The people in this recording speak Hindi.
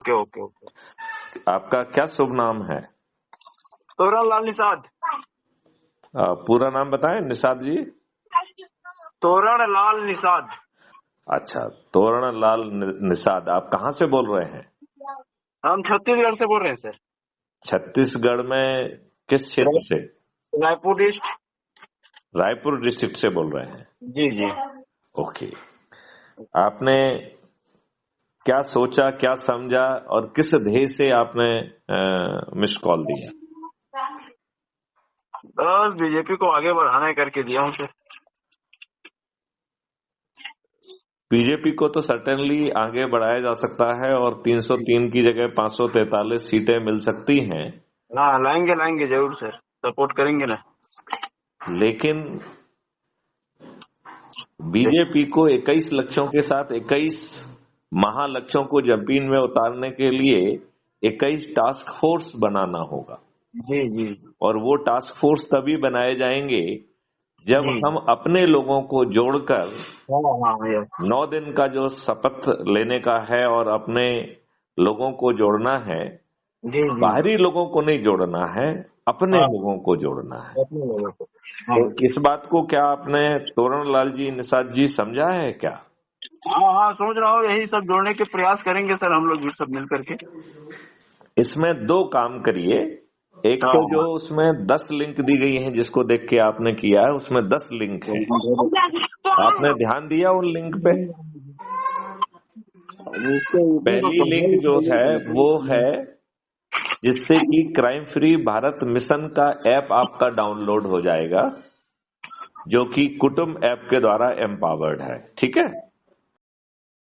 Okay okay okay. आपका क्या शुभ नाम है? तोरण लाल निषाद। पूरा नाम बताएं निषाद जी। तोरण लाल निषाद। अच्छा, तोरण लाल निषाद। आप कहाँ से बोल रहे हैं? हम छत्तीसगढ़ से बोल रहे हैं सर। छत्तीसगढ़ में किस क्षेत्र से? रायपुर डिस्ट्रिक्ट। रायपुर डिस्ट्रिक्ट से बोल रहे हैं? जी जी। ओके। आपने क्या सोचा, क्या समझा और किस ध्येय से आपने मिस कॉल दिया? बस बीजेपी को आगे बढ़ाना है करके दिया हूँ सर। बीजेपी को तो सर्टेनली आगे बढ़ाया जा सकता है और 303 की जगह 543 सीटें मिल सकती हैं। हाँ लाएंगे लाएंगे जरूर सर, सपोर्ट करेंगे ना। लेकिन बीजेपी को 21 लक्ष्यों के साथ 21 महालक्ष्यों को जमीन में उतारने के लिए 21 टास्क फोर्स बनाना होगा। जी जी। और वो टास्क फोर्स तभी बनाए जाएंगे जब जी हम अपने लोगों को जोड़कर हाँ हाँ यस। 9 दिन का जो शपथ लेने का है और अपने लोगों को जोड़ना है, जी जी। बाहरी लोगों को नहीं जोड़ना है, अपने हाँ लोगों को जोड़ना है। अपने लोगों को। हाँ तो इस बात को क्या आपने तोरण लाल जी निषाद जी समझा है क्या? हाँ हाँ समझ रहा हूँ, यही सब जोड़ने के प्रयास करेंगे सर हम लोग भी सब मिल करके। इसमें 2 काम करिए। एक हाँ तो जो उसमें 10 लिंक दी गई हैं जिसको देख के आपने किया है, उसमें 10 लिंक है। आपने ध्यान दिया उन लिंक पे? पहली लिंक जो है वो है जिससे कि क्राइम फ्री भारत मिशन का ऐप आपका डाउनलोड हो जाएगा, जो कि कुटुंब ऐप के द्वारा एम्पावर्ड है। ठीक है।